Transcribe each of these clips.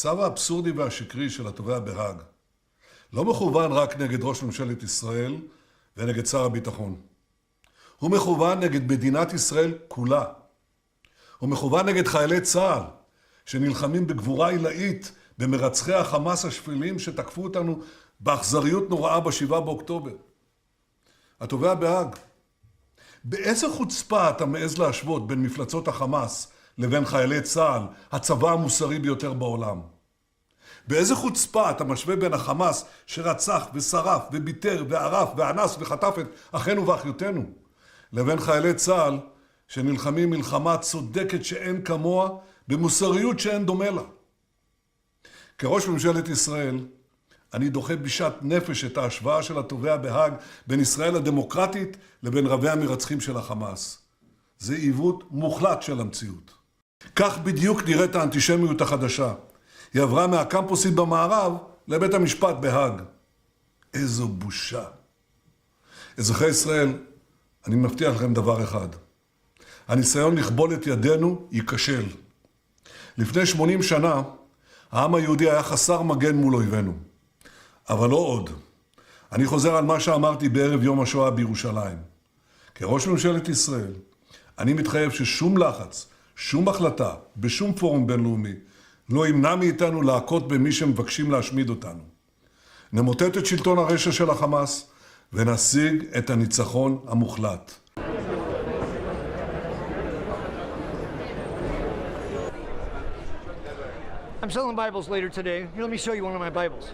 הצו האבסורדי והשקרי של התובע בהאג לא מכוון רק נגד ראש ממשלת ישראל ונגד שר הביטחון. הוא מכוון נגד מדינת ישראל כולה. הוא מכוון נגד חיילי צה"ל שנלחמים בגבורה עילאית במרצחי החמאס השפלים שתקפו אותנו באכזריות נוראה ב7 באוקטובר. התובע בהאג, באיזה חוצפה אתה מעז להשוות בין מפלצות החמאס לבין חיילי צה"ל, הצבא המוסרי ביותר בעולם? באיזה חוצפה אתה משווה בין החמאס שרצח ושרף וביטר וערף ואנס וחטף את אחינו ואחיותינו, לבין חיילי צה"ל שנלחמים מלחמה צודקת שאין כמוה במוסריות שאין דומה לה? כראש ממשלת ישראל, אני דוחה בשעת נפש את ההשוואה של התובע בהאג בין ישראל הדמוקרטית לבין רבי המרצחים של החמאס. זה עיוות מוחלט של המציאות. כך בדיוק נראית האנטישמיות החדשה. היא עברה מהקמפוסים במערב לבית המשפט בהאג. איזו בושה. אזרחי ישראל, אני מבטיח לכם דבר אחד. הניסיון לכבול את ידינו ייכשל. לפני 80 שנה, העם היהודי היה חסר מגן מול אויבינו. אבל לא עוד. אני חוזר על מה שאמרתי בערב יום השואה בירושלים. כראש ממשלת ישראל, אני מתחייב ששום לחץ, שום החלטה, בשום פורום בינלאומי, לא ימנע מאיתנו להכות במי שמבקשים להשמיד אותנו. נמוטט את שלטון הרשע של החמאס ונשיג את הניצחון המוחלט. I'm selling Bibles later today. Here, let me show you one of my Bibles.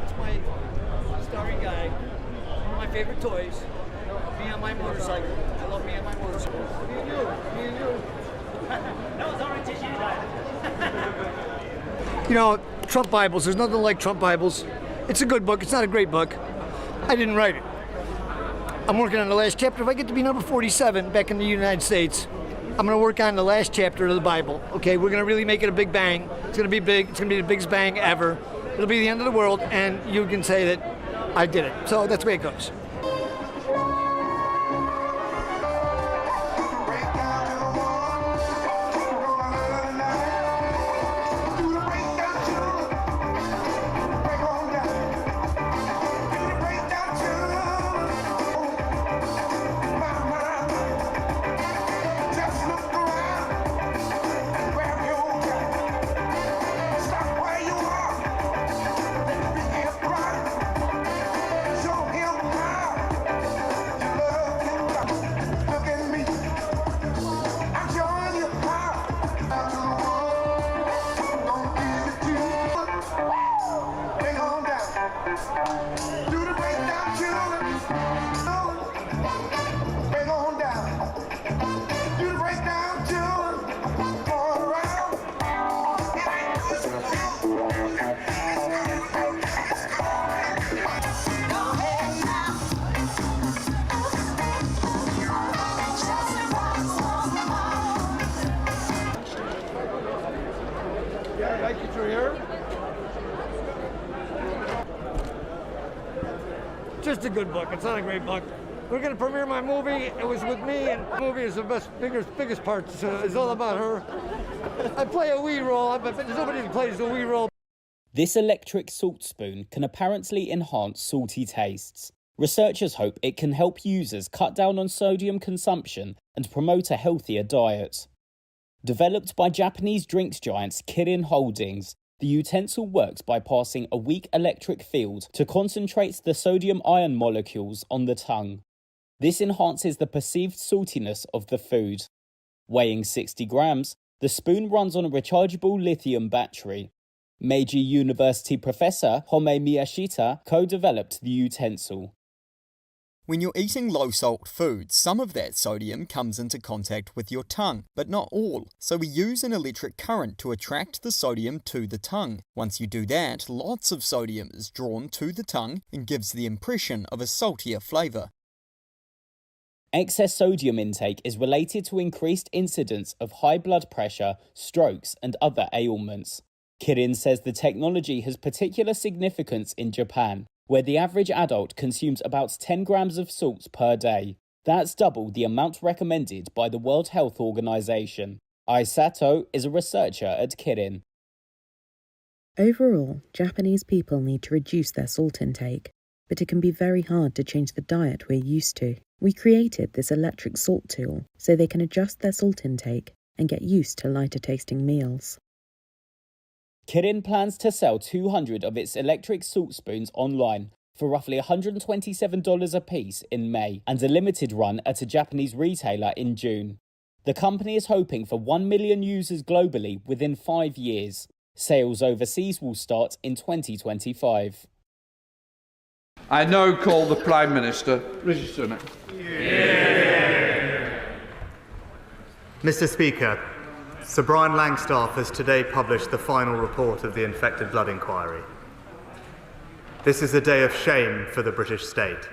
It's my starry guy. One of my favorite toys. Me on my motorcycle. I love me on my motorcycle. Me and you. Me and you. That was orange issue. You know, Trump Bibles. There's nothing like Trump Bibles. It's a good book. It's not a great book. I didn't write it. I'm working on the last chapter. If I get to be number 47 back in the United States, I'm going to work on the last chapter of the Bible. Okay, we're going to really make it a big bang. It's going to be big. It's going to be the biggest bang ever. It'll be the end of the world, and you can say that I did it. So that's the way it goes. Just a good book. It's not a great book. We're going to premiere my movie. It was with me, and the movie is the biggest part. It's all about her. I play a wee role, but there's nobody that plays the wee role. This electric salt spoon can apparently enhance salty tastes. Researchers hope it can help users cut down on sodium consumption and promote a healthier diet. Developed by Japanese drinks giants Kirin Holdings, the utensil works by passing a weak electric field to concentrate the sodium-ion molecules on the tongue. This enhances the perceived saltiness of the food. Weighing 60 grams, the spoon runs on a rechargeable lithium battery. Meiji University professor Home Miyashita co-developed the utensil. When you're eating low-salt food, some of that sodium comes into contact with your tongue, but not all. So we use an electric current to attract the sodium to the tongue. Once you do that, lots of sodium is drawn to the tongue and gives the impression of a saltier flavour. Excess sodium intake is related to increased incidence of high blood pressure, strokes, and other ailments. Kirin says the technology has particular significance in Japan, where the average adult consumes about 10 grams of salt per day. That's double the amount recommended by the World Health Organization. Aisato is a researcher at Kirin. Overall, Japanese people need to reduce their salt intake, but it can be very hard to change the diet we're used to. We created this electric salt tool so they can adjust their salt intake and get used to lighter tasting meals. Kirin plans to sell 200 of its electric salt spoons online for roughly $127 a piece in May and a limited run at a Japanese retailer in June. The company is hoping for 1 million users globally within 5 years. Sales overseas will start in 2025. I now call the Prime Minister, Rishi Sunak. Mr. Speaker, Sir Brian Langstaff has today published the final report of the Infected Blood Inquiry. This is a day of shame for the British state.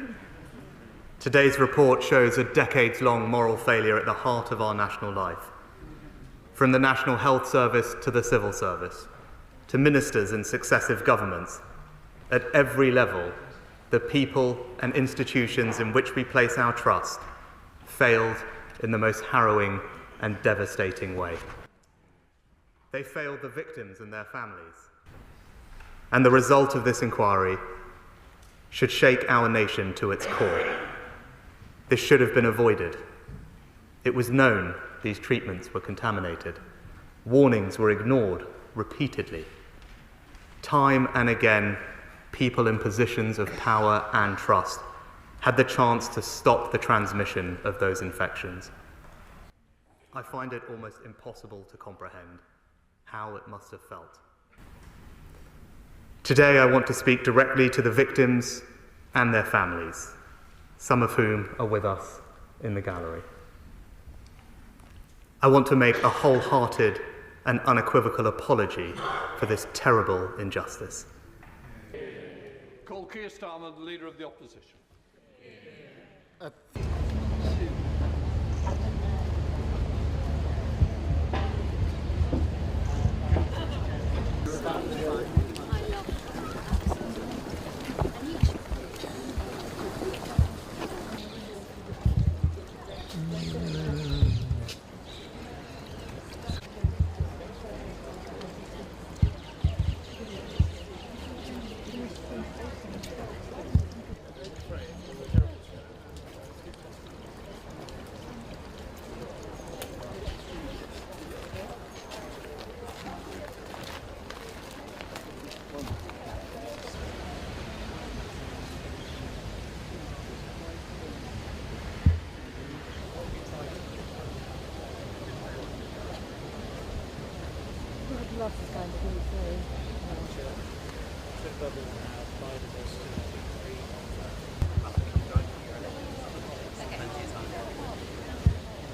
Today's report shows a decades-long moral failure at the heart of our national life. From the National Health Service to the civil service, to ministers in successive governments, at every level, the people and institutions in which we place our trust failed in the most harrowing and devastating way. They failed the victims and their families. And the result of this inquiry should shake our nation to its core. This should have been avoided. It was known these treatments were contaminated. Warnings were ignored repeatedly. Time and again, people in positions of power and trust had the chance to stop the transmission of those infections. I find it almost impossible to comprehend how it must have felt. Today, I want to speak directly to the victims and their families, some of whom are with us in the gallery. I want to make a wholehearted and unequivocal apology for this terrible injustice. Call Keir Starmer, the Leader of the Opposition.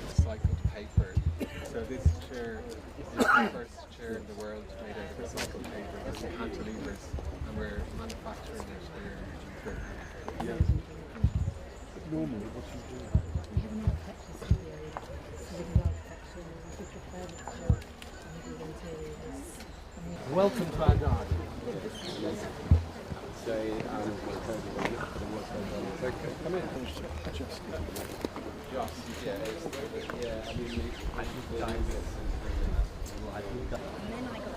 Recycled paper. So this chair is the first chair in the world made out of recycled paper. It's cantilevers, and we're manufacturing it here. Yeah. Normally, what you do? We have an architecture studio, so we do architecture, we prepare the floor, and we do interiors. Welcome to our garden. Say, okay, come in. Just, yeah, I mean, I should time this. And then I got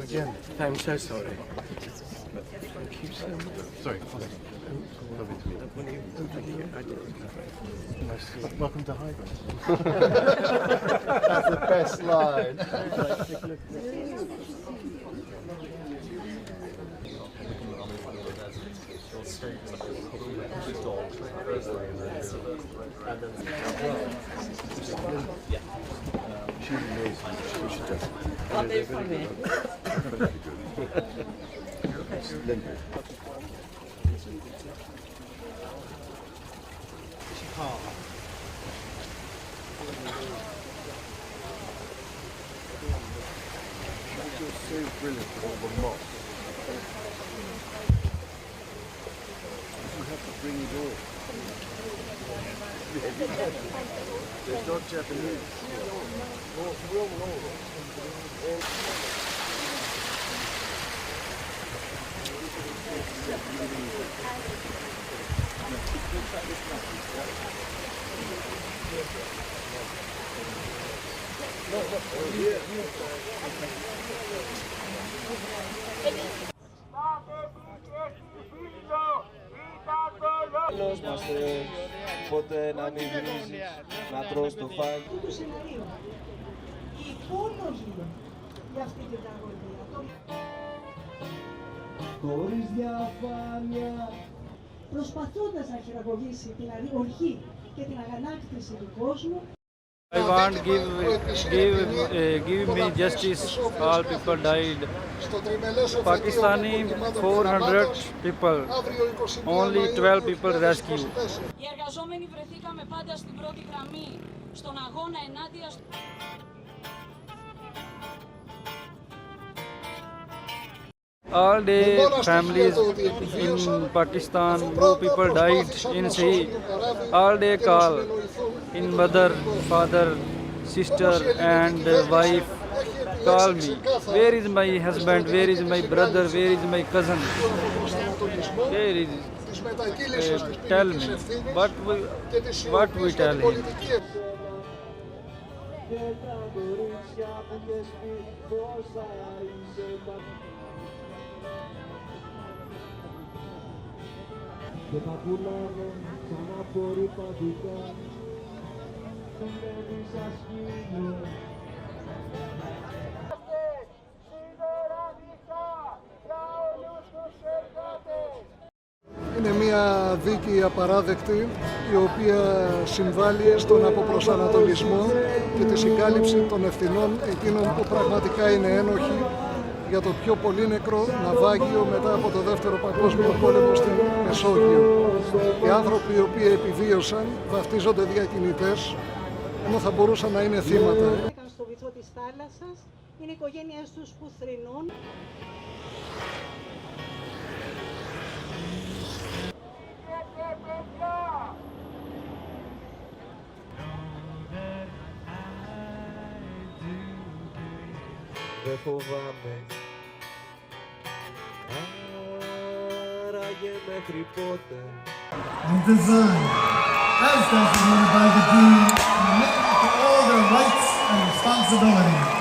Again. I'm so sorry. Thank you so much. Sorry. Lovely to meet you. Thank you. Nice to see you. Welcome to Highbury. That's the best line. Aren't they funny? You're so brilliant with all the mops. You have to bring it all. There's not Japanese. Τέλος μας ποτέ να μην βρίζεις, να τρως το φάκι. Το σενάριο. Οι υπόλογοι για αυτή την τραγωδία. Χωρίς διαφάνεια. Προσπαθώντας να χειραγωγήσει την ορχή και την αγανάκτηση του κόσμου. I want give me justice. All people died. Pakistani 400 people. Only 12 people rescued. Οι εργαζόμενοι βρεθήκαμε πάντα στην πρώτη γραμμή στον αγώνα ενάντια. All the families in Pakistan, who people died in sea, all they call in mother, father, sister and wife call me. Where is my husband? Where is my brother? Where is my cousin? Where is? Tell me. What we tell him? Και τα πουλάμε σαν απορριπαντικά. Συμβαίνει σαν σκήνιο. Είναι μια δίκη απαράδεκτη, η οποία συμβάλλει στον αποπροσανατολισμό και τη συγκάλυψη των ευθυνών εκείνων που πραγματικά είναι ένοχοι για το πιο πολύνεκρο ναυάγιο μετά από το Δεύτερο Παγκόσμιο Πόλεμο στην Μεσόγειο. Οι άνθρωποι οι οποίοι επιβίωσαν βαφτίζονται διακινητές, ενώ θα μπορούσαν να είναι θύματα. Ήταν στο βυθό της θάλασσας, είναι οι οικογένειές τους που θρηνούν. Δεν φοβάμαι. Άραγε μέχρι πότε. Designed, as designated by the Dean, commitment to all their rights and responsibilities.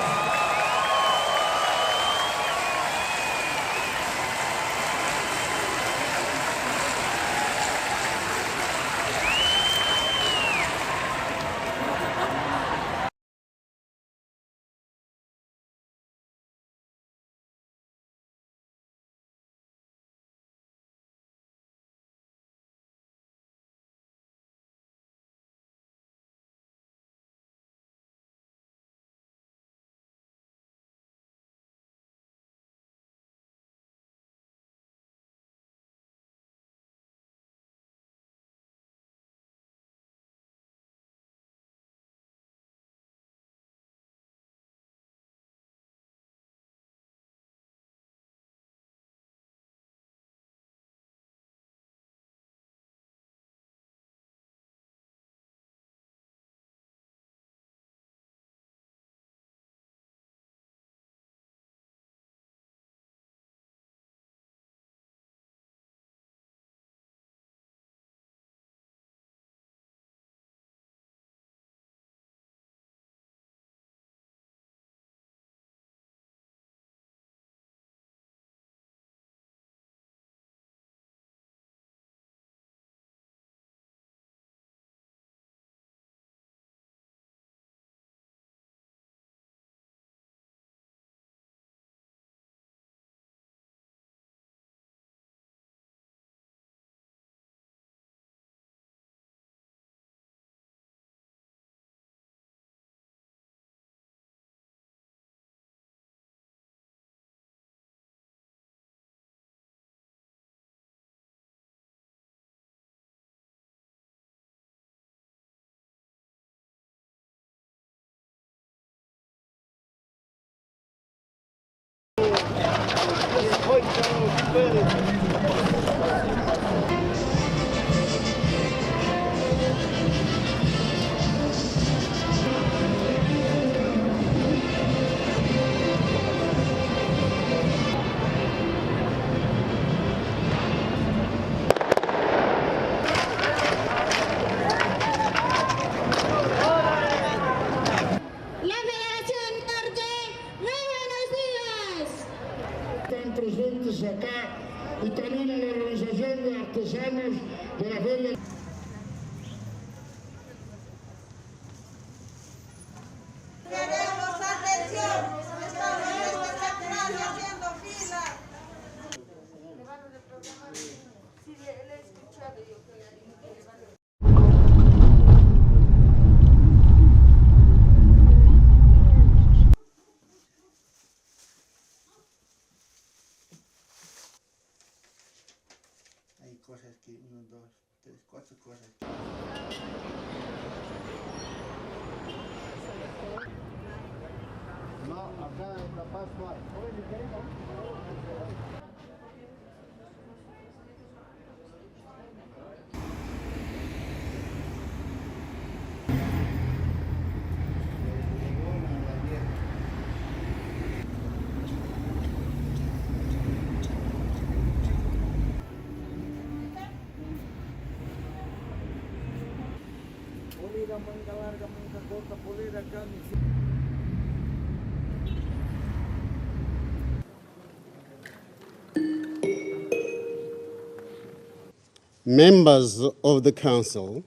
Members of the Council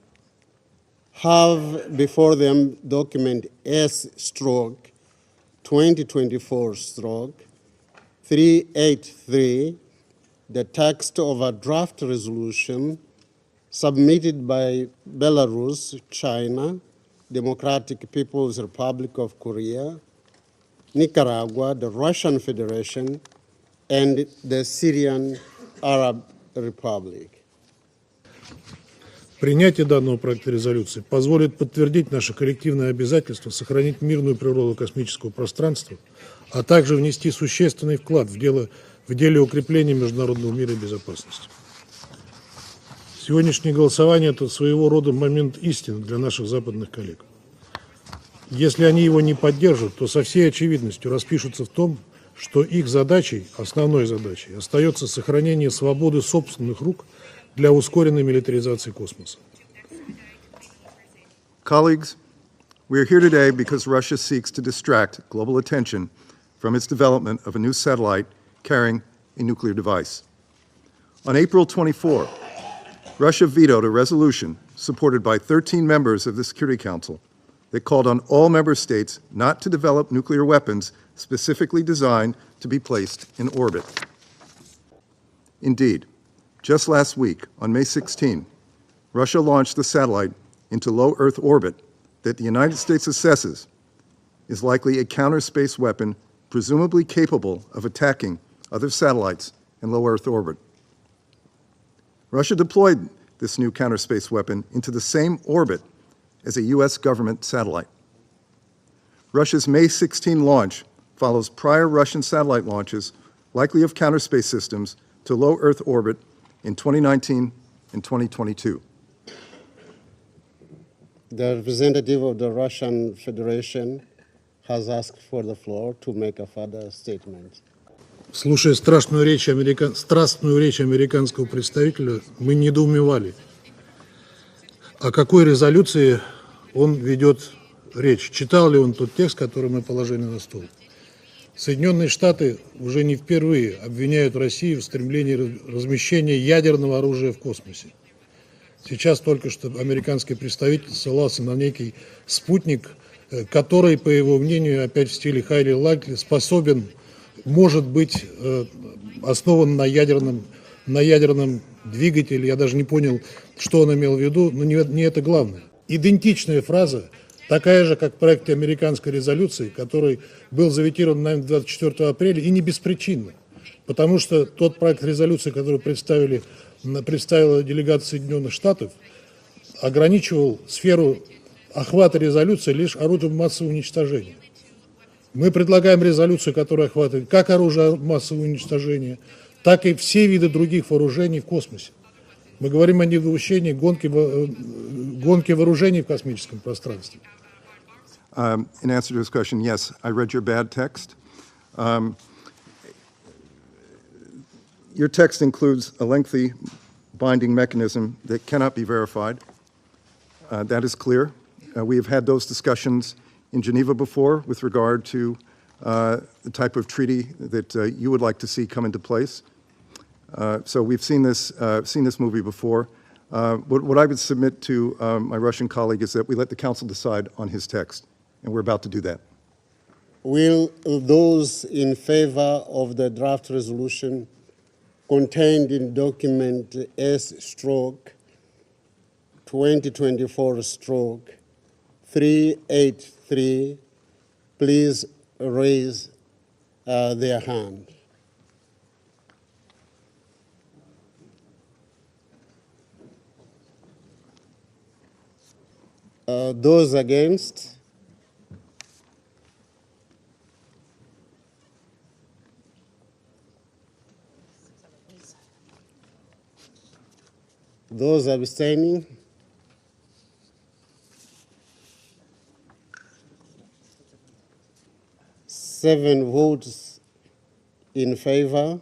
have before them document S/2024/383, the text of a draft resolution submitted by Belarus, China, Democratic People's Republic of Korea, Nicaragua, the Russian Federation, and the Syrian Arab Republic. Принятие данного проекта резолюции позволит подтвердить наше коллективное обязательство сохранить мирную природу космического пространства, а также внести существенный вклад в деле укрепления международного мира и безопасности. Сегодняшнее голосование – это своего рода момент истины для наших западных коллег. Если они его не поддержат, то со всей очевидностью распишутся в том, что их задачей, основной задачей, остается сохранение свободы собственных рук для ускоренной милитаризации космоса. Colleagues, we are here today because Russia seeks to distract global attention from its development of a new satellite carrying a nuclear device. On April 24, Russia vetoed a resolution supported by 13 members of the Security Council that called on all member states not to develop nuclear weapons specifically designed to be placed in orbit. Indeed, just last week, on May 16, Russia launched the satellite into low Earth orbit that the United States assesses is likely a counter-space weapon presumably capable of attacking other satellites in low Earth orbit. Russia deployed this new counter-space weapon into the same orbit as a U.S. government satellite. Russia's May 16 launch follows prior Russian satellite launches, likely of counter-space systems, to low Earth orbit in 2019 and 2022. The representative of the Russian Federation has asked for the floor to make a further statement. Слушая страстную речь американского представителя, мы недоумевали, о какой резолюции он ведет речь. Читал ли он тот текст, который мы положили на стол? Соединенные Штаты уже не впервые обвиняют Россию в стремлении размещения ядерного оружия в космосе. Сейчас только что американский представитель ссылался на некий спутник, который, по его мнению, опять в стиле highly likely, способен, может быть, основан на ядерном двигателе. Я даже не понял, что он имел в виду, но не это главное. Идентичная фраза, такая же, как в проекте американской резолюции, который был заветирован, наверное, 24 апреля, и не беспричинно. Потому что тот проект резолюции, который представила делегация Соединенных Штатов, ограничивал сферу охвата резолюции лишь оружием массового уничтожения. Мы предлагаем резолюцию, которая охватывает как оружие массового уничтожения, так и все виды других вооружений в космосе. Мы говорим о недопущении гонки вооружений в космическом пространстве. In answer to this question, yes, I read your bad text. Your text includes a lengthy binding mechanism that cannot be verified. That is clear. We have had those discussions in Geneva before with regard to the type of treaty that you would like to see come into place. So we've seen this movie before. What I would submit to my Russian colleague is that we let the Council decide on his text, and we're about to do that. Will those in favor of the draft resolution contained in document S/2024/383 please raise their hand? Those against? Those abstaining? Seven votes in favor,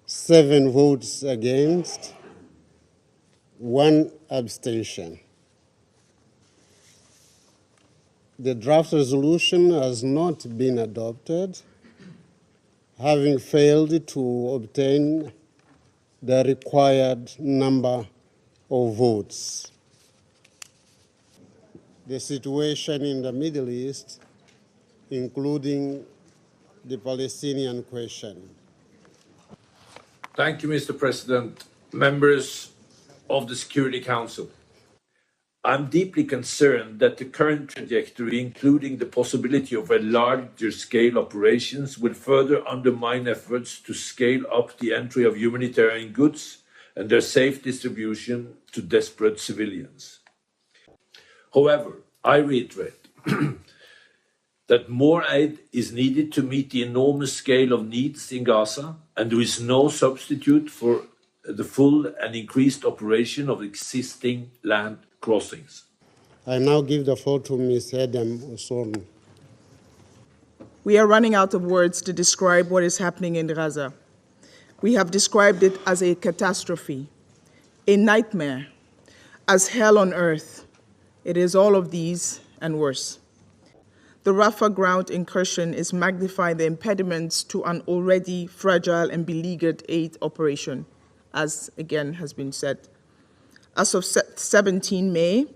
7 votes against, 1 abstention. The draft resolution has not been adopted, having failed to obtain the required number of votes. The situation in the Middle East, including the Palestinian question. Thank you, Mr. President. Members of the Security Council. I'm deeply concerned that the current trajectory, including the possibility of a larger scale operations, will further undermine efforts to scale up the entry of humanitarian goods and their safe distribution to desperate civilians. However, I reiterate that more aid is needed to meet the enormous scale of needs in Gaza, and there is no substitute for the full and increased operation of existing land crossings. I now give the floor to Ms. Adam Osorno. We are running out of words to describe what is happening in Gaza. We have described it as a catastrophe, a nightmare, as hell on earth. It is all of these and worse. The Rafah ground incursion is magnifying the impediments to an already fragile and beleaguered aid operation, as again has been said. As of 17 May,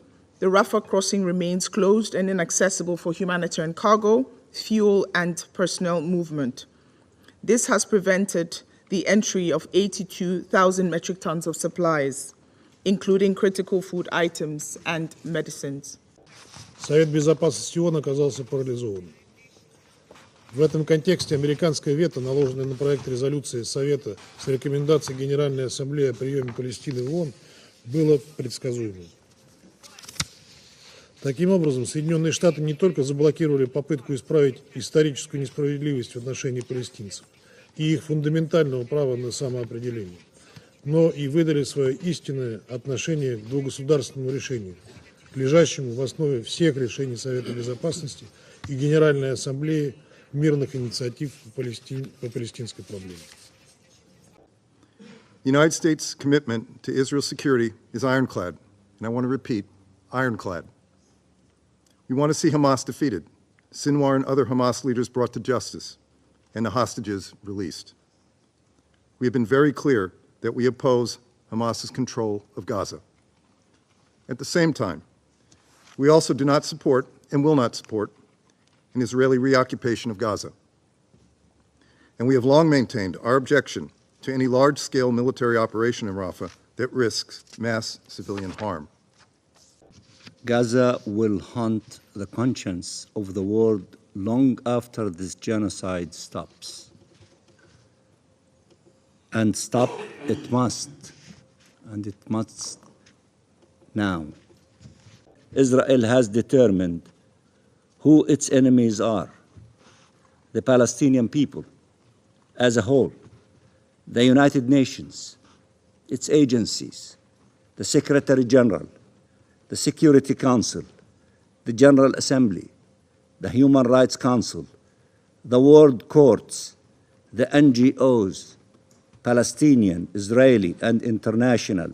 the Rafah crossing remains closed and inaccessible for humanitarian cargo, fuel, and personnel movement. This has prevented the entry of 82,000 metric tons of supplies, including critical food items and medicines. Совет Безопасности ООН оказался парализованным. В этом контексте американское вето, наложенное на проект резолюции Совета с рекомендацией Генеральной Ассамблеи о приеме Палестины в ООН, было предсказуемым. Таким образом, Соединенные Штаты не только заблокировали попытку исправить историческую несправедливость в отношении палестинцев и их фундаментального права на самоопределение, но и выдали свое истинное отношение к двугосударственному решению, лежащему в основе всех решений Совета Безопасности и Генеральной Ассамблеи мирных инициатив по палестинской проблеме. The United States' commitment to Israel's security is ironclad, and I want to repeat, ironclad. We want to see Hamas defeated, Sinwar and other Hamas leaders brought to justice, and the hostages released. We have been very clear that we oppose Hamas's control of Gaza. At the same time, we also do not support and will not support an Israeli reoccupation of Gaza. And we have long maintained our objection to any large-scale military operation in Rafah that risks mass civilian harm. Gaza will haunt the conscience of the world long after this genocide stops. And stop it must, and it must now. Israel has determined who its enemies are: the Palestinian people as a whole, the United Nations, its agencies, the Secretary General, the Security Council, the General Assembly, the Human Rights Council, the world courts, the NGOs, Palestinian, Israeli, and international,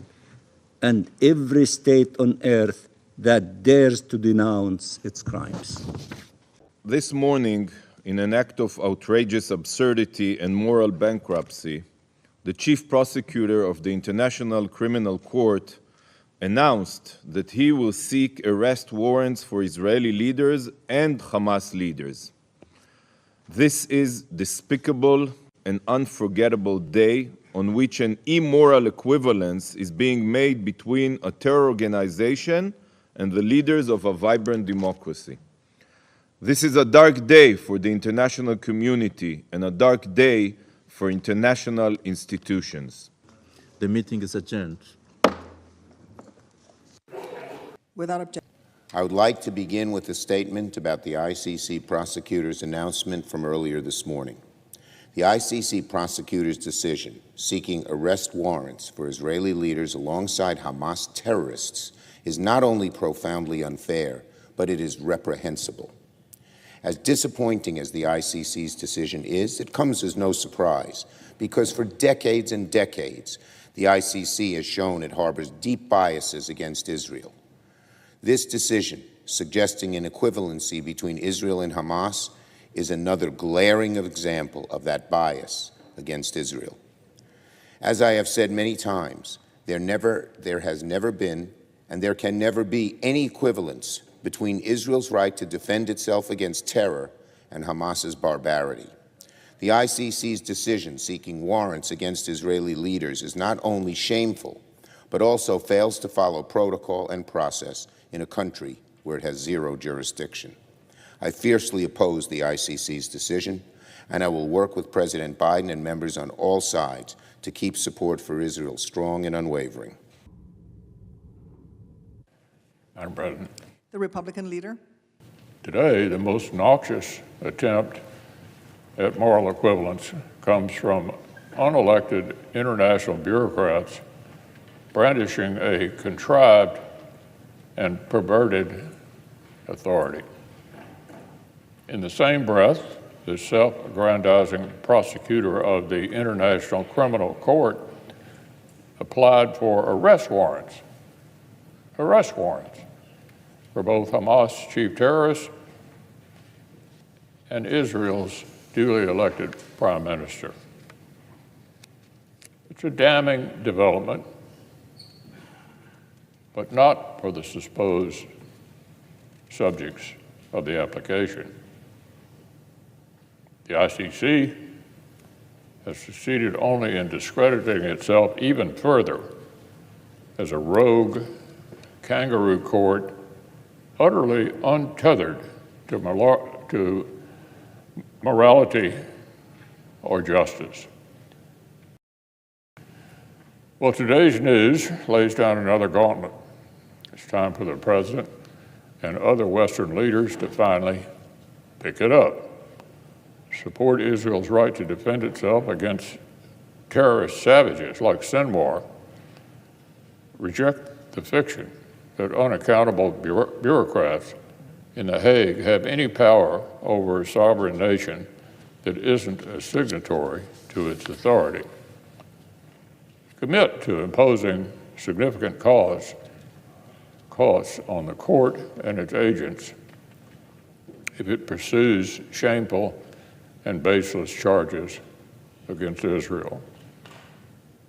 and every state on earth that dares to denounce its crimes. This morning, in an act of outrageous absurdity and moral bankruptcy, the chief prosecutor of the International Criminal Court announced that he will seek arrest warrants for Israeli leaders and Hamas leaders. This is despicable and unforgettable day on which an immoral equivalence is being made between a terror organization and the leaders of a vibrant democracy. This is a dark day for the international community and a dark day for international institutions. The meeting is adjourned. Without objection. I would like to begin with a statement about the ICC prosecutor's announcement from earlier this morning. The ICC prosecutor's decision seeking arrest warrants for Israeli leaders alongside Hamas terrorists is not only profoundly unfair, but it is reprehensible. As disappointing as the ICC's decision is, it comes as no surprise, because for decades and decades, the ICC has shown it harbors deep biases against Israel. This decision, suggesting an equivalency between Israel and Hamas, is another glaring example of that bias against Israel. As I have said many times, there has never been and there can never be any equivalence between Israel's right to defend itself against terror and Hamas's barbarity. The ICC's decision seeking warrants against Israeli leaders is not only shameful, but also fails to follow protocol and process in a country where it has zero jurisdiction. I fiercely oppose the ICC's decision, and I will work with President Biden and members on all sides to keep support for Israel strong and unwavering. Madam President. The Republican leader. Today, the most noxious attempt at moral equivalence comes from unelected international bureaucrats brandishing a contrived and perverted authority. In the same breath, the self-aggrandizing prosecutor of the International Criminal Court applied for arrest warrants for both Hamas chief terrorists and Israel's duly elected prime minister. It's a damning development, but not for the supposed subjects of the application. The ICC has succeeded only in discrediting itself even further as a rogue kangaroo court utterly untethered to morality or justice. Well, today's news lays down another gauntlet. It's time for the President and other Western leaders to finally pick it up. Support Israel's right to defend itself against terrorist savages like Sinwar. Reject the fiction that unaccountable bureaucrats in The Hague have any power over a sovereign nation that isn't a signatory to its authority. Commit to imposing significant costs on the court and its agents if it pursues shameful and baseless charges against Israel.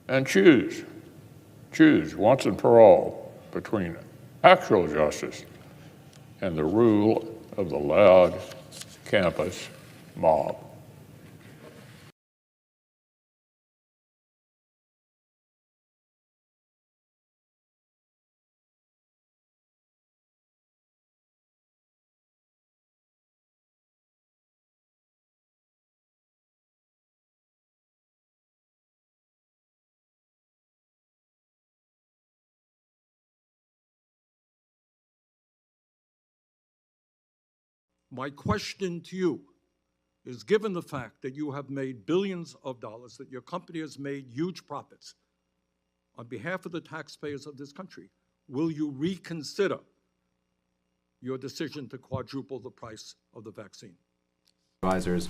And choose once and for all between actual justice and the rule of the loud campus mob. My question to you is, given the fact that you have made billions of dollars, that your company has made huge profits, on behalf of the taxpayers of this country, will you reconsider your decision to quadruple the price of the vaccine? Advisors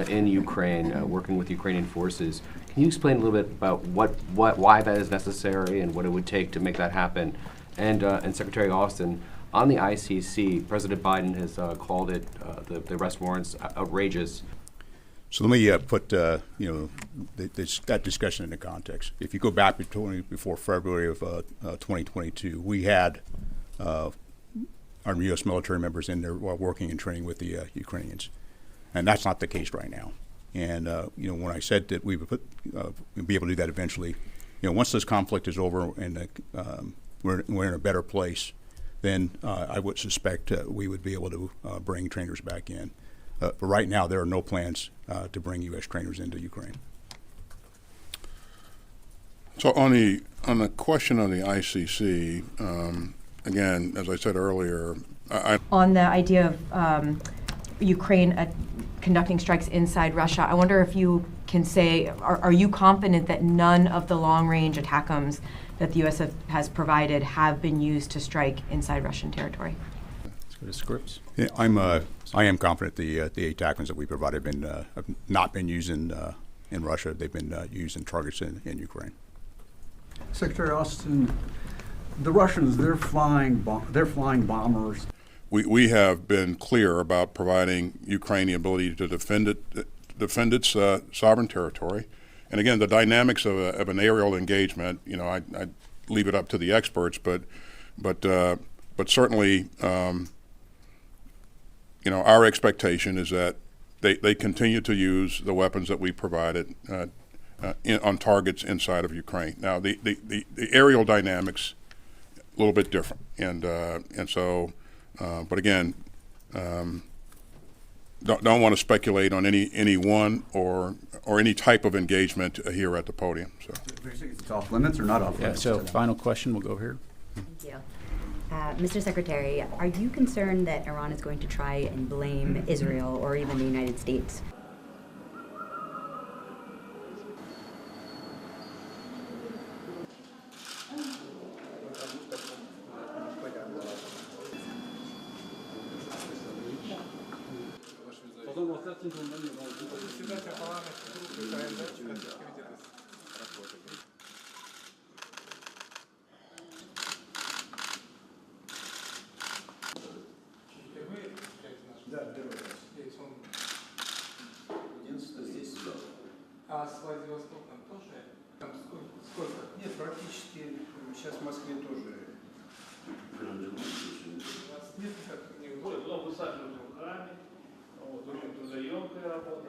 in Ukraine, working with Ukrainian forces. Can you explain a little bit about why that is necessary and what it would take to make that happen? And Secretary Austin, on the ICC, President Biden has called it the arrest warrants outrageous. So let me put that discussion into context. If you go back before February of 2022, we had our U.S. military members in there working and training with the Ukrainians, and that's not the case right now. And when I said that we would be able to do that eventually, once this conflict is over and we're in a better place, then I would suspect we would be able to bring trainers back in. But right now, there are no plans to bring U.S. trainers into Ukraine. So on the question of the ICC, again, as I said earlier, on the idea of Ukraine conducting strikes inside Russia. I wonder if you can say, are you confident that none of the long-range ATACMS that the U.S. has provided have been used to strike inside Russian territory? Let's go to Scripps. Yeah, I am confident the ATACMS that we provided have not been used in Russia. They've been used in targets in Ukraine. Secretary Austin, the Russians, they're flying bombers. We have been clear about providing Ukraine the ability to defend its sovereign territory. And again, the dynamics of an aerial engagement, you know, I leave it up to the experts, but certainly, you know, our expectation is that they continue to use the weapons that we provided on targets inside of Ukraine. Now, the aerial dynamics a little bit different, and so, but again, don't want to speculate on any one or any type of engagement here at the podium. So, it's off limits or not off limits? So, final question. We'll go here. Thank you. Mr. Secretary, are you concerned that Iran is going to try and blame Israel or even the United States? А с Владивостоком тоже? Там сколько? Нет, практически сейчас в Москве тоже. Нет, как не было высажено в храме, очень трудоемкая работа.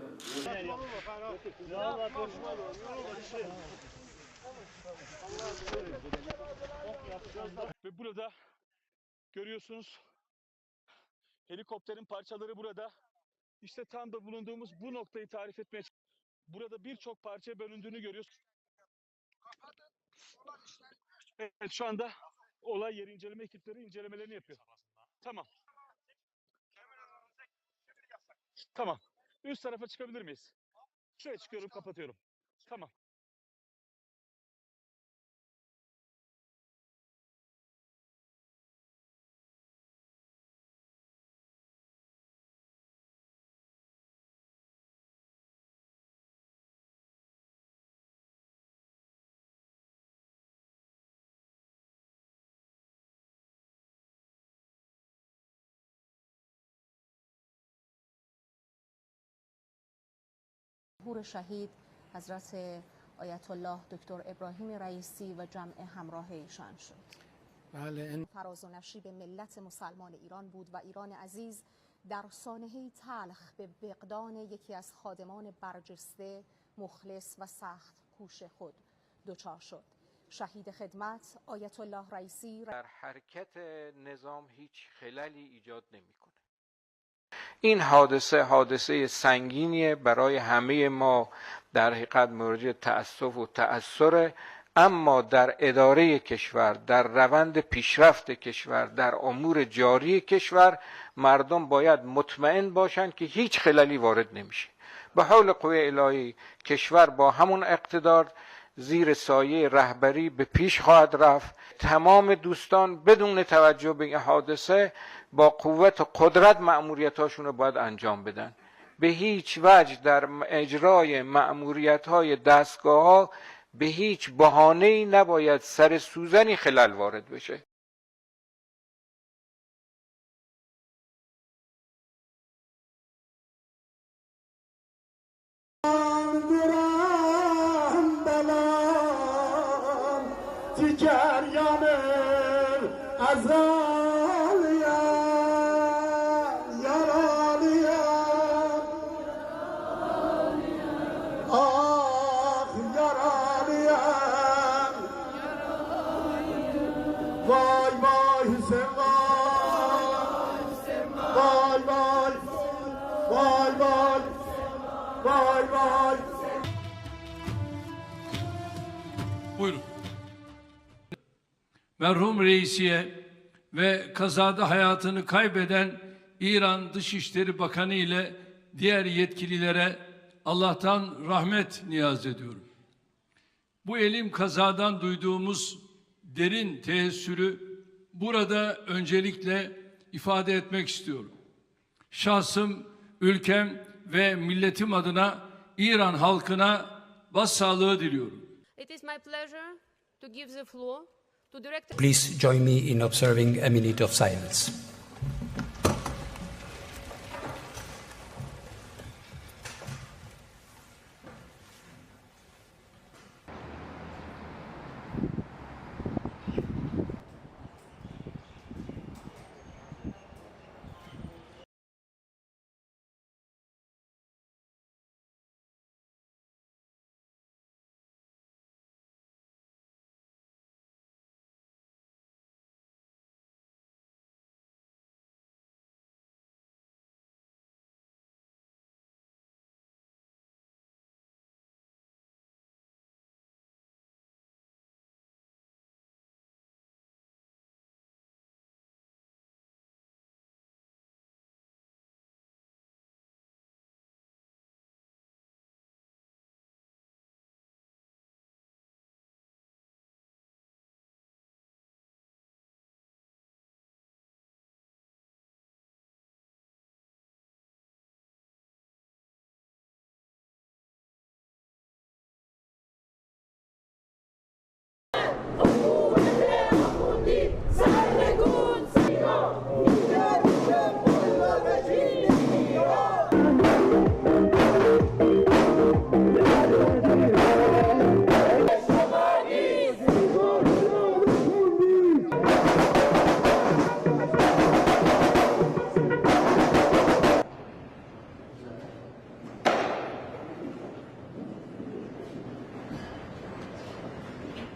Ve burada görüyorsunuz helikopterin parçaları burada. İşte tam da bulunduğumuz bu noktayı tarif etmeye çalışıyorum. Burada birçok parçaya bölündüğünü görüyoruz. Evet, şu anda olay yeri inceleme ekipleri incelemelerini yapıyor. Tamam. Tamam. Üst tarafa çıkabilir miyiz? Şuraya çıkıyorum, kapatıyorum. Tamam. ظهور شهید حضرت آیت الله دکتر ابراهیم رئیسی و جمع همراه ایشان شد. فراز و نشیب ملت مسلمان ایران بود و ایران عزیز در سانحه‌ای تلخ به فقدان یکی از خادمان برجسته، مخلص و سخت کوش خود دچار شد. شهید خدمت آیت الله رئیسی در حرکت نظام هیچ خللی ایجاد نمی‌کنه. این حادثه سنگینیه برای همه ما، در حقیقت مورد تأسف و تأثره، اما در اداره کشور، در روند پیشرفت کشور، در امور جاری کشور مردم باید مطمئن باشند که هیچ خللی وارد نمیشه. به حول قوه الهی کشور با همون اقتدار زیر سایه رهبری به پیش خواهد رفت. تمام دوستان بدون توجه به این حادثه با قوت و قدرت مأموریتاشون رو باید انجام بدن. به هیچ وجه در اجرای مأموریت‌های دستگاه‌ها به هیچ بهانه‌ای نباید سر سوزنی خلل وارد بشه. Buyurun. Merhum reisiye ve kazada hayatını kaybeden İran Dışişleri Bakanı ile diğer yetkililere Allah'tan rahmet niyaz ediyorum. Bu elim kazadan duyduğumuz derin teessürü burada öncelikle ifade etmek istiyorum. Şahsım, ülkem ve milletim adına İran halkına başsağlığı diliyorum. It is my pleasure to give the floor to Director. Please join me in observing a minute of silence.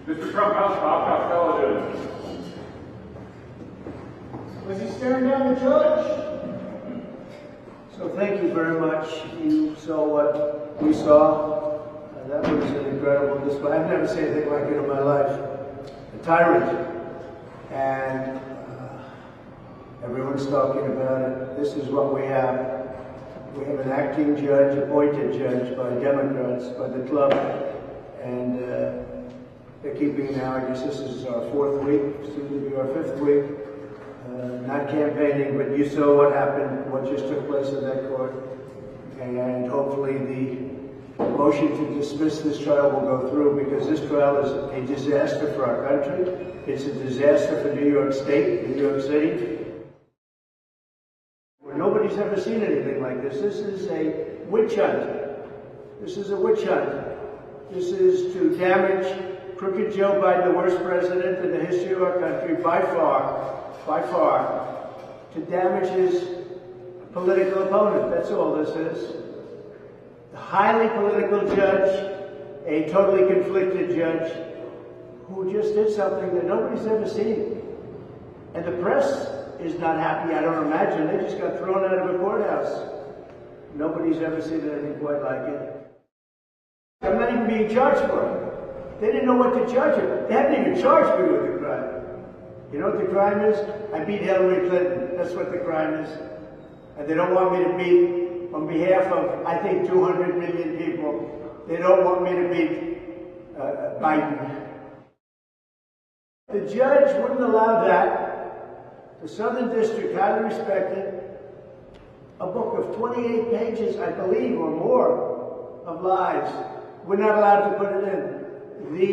Mr. Trump, how's Bob Costello doing? Was he staring down the judge? So thank you very much. You saw what we saw. That was an incredible display. I've never seen anything like it in my life. A tyrant. And everyone's talking about it. This is what we have. We have an acting judge, appointed judge by Democrats, by the club. And they're keeping now, I guess this is our 4th week, soon to be our 5th week. Not campaigning, but you saw what happened, what just took place in that court. And hopefully the motion to dismiss this trial will go through, because this trial is a disaster for our country. It's a disaster for New York State, New York City. Nobody's ever seen anything like this. This is a witch hunt. This is a witch hunt. This is to damage crooked Joe Biden, the worst president in the history of our country, by far, to damage his political opponent. That's all this is. A highly political judge, a totally conflicted judge, who just did something that nobody's ever seen. And the press is not happy, I don't imagine. They just got thrown out of a courthouse. Nobody's ever seen anything quite like it. I'm not even being charged for it. They didn't know what to judge him. They haven't even charged me with the crime. You know what the crime is? I beat Hillary Clinton. That's what the crime is. And they don't want me to beat, on behalf of, I think, 200 million people, they don't want me to beat Biden. The judge wouldn't allow that. The Southern District, highly respected, a book of 28 pages, I believe, or more, of lies. We're not allowed to put it in. The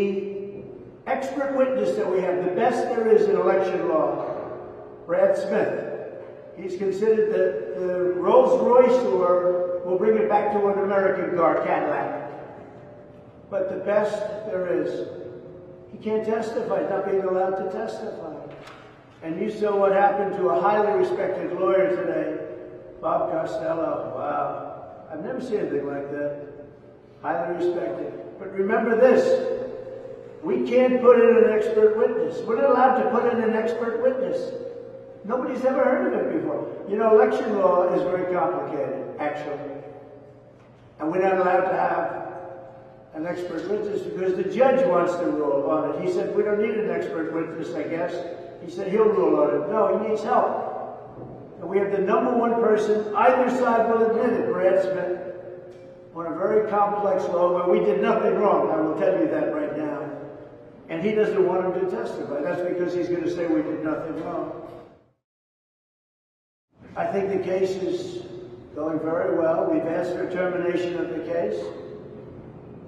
expert witness that we have, the best there is in election law, Brad Smith. He's considered the Rolls Royce, or we'll bring it back to an American car, Cadillac. But the best there is. He can't testify, not being allowed to testify. And you saw what happened to a highly respected lawyer today, Bob Costello. Wow. I've never seen anything like that. Highly respected. But remember this, we can't put in an expert witness. We're not allowed to put in an expert witness. Nobody's ever heard of it before. You know, election law is very complicated, actually. And we're not allowed to have an expert witness because the judge wants to rule on it. He said, we don't need an expert witness, I guess. He said he'll rule on it. No, he needs help. And we have the #1 person, either side will admit it, Brad Smith, on a very complex law where we did nothing wrong. I will tell you that right now. And he doesn't want him to testify. That's because he's going to say we did nothing wrong. I think the case is going very well. We've asked for termination of the case.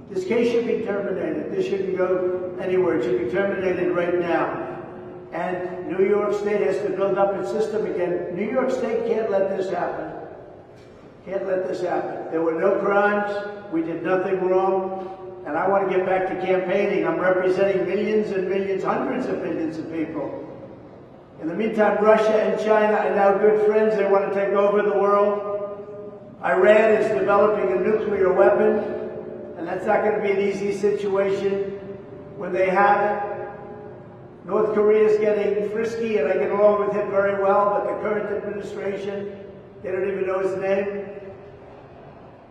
This case should be terminated. This shouldn't go anywhere. It should be terminated right now. And New York State has to build up its system again. New York State can't let this happen. Can't let this happen. There were no crimes. We did nothing wrong. And I want to get back to campaigning. I'm representing millions and millions, hundreds of millions of people. In the meantime, Russia and China are now good friends. They want to take over the world. Iran is developing a nuclear weapon, and that's not going to be an easy situation when they have it. North Korea is getting frisky, and I get along with him very well, but the current administration, they don't even know his name.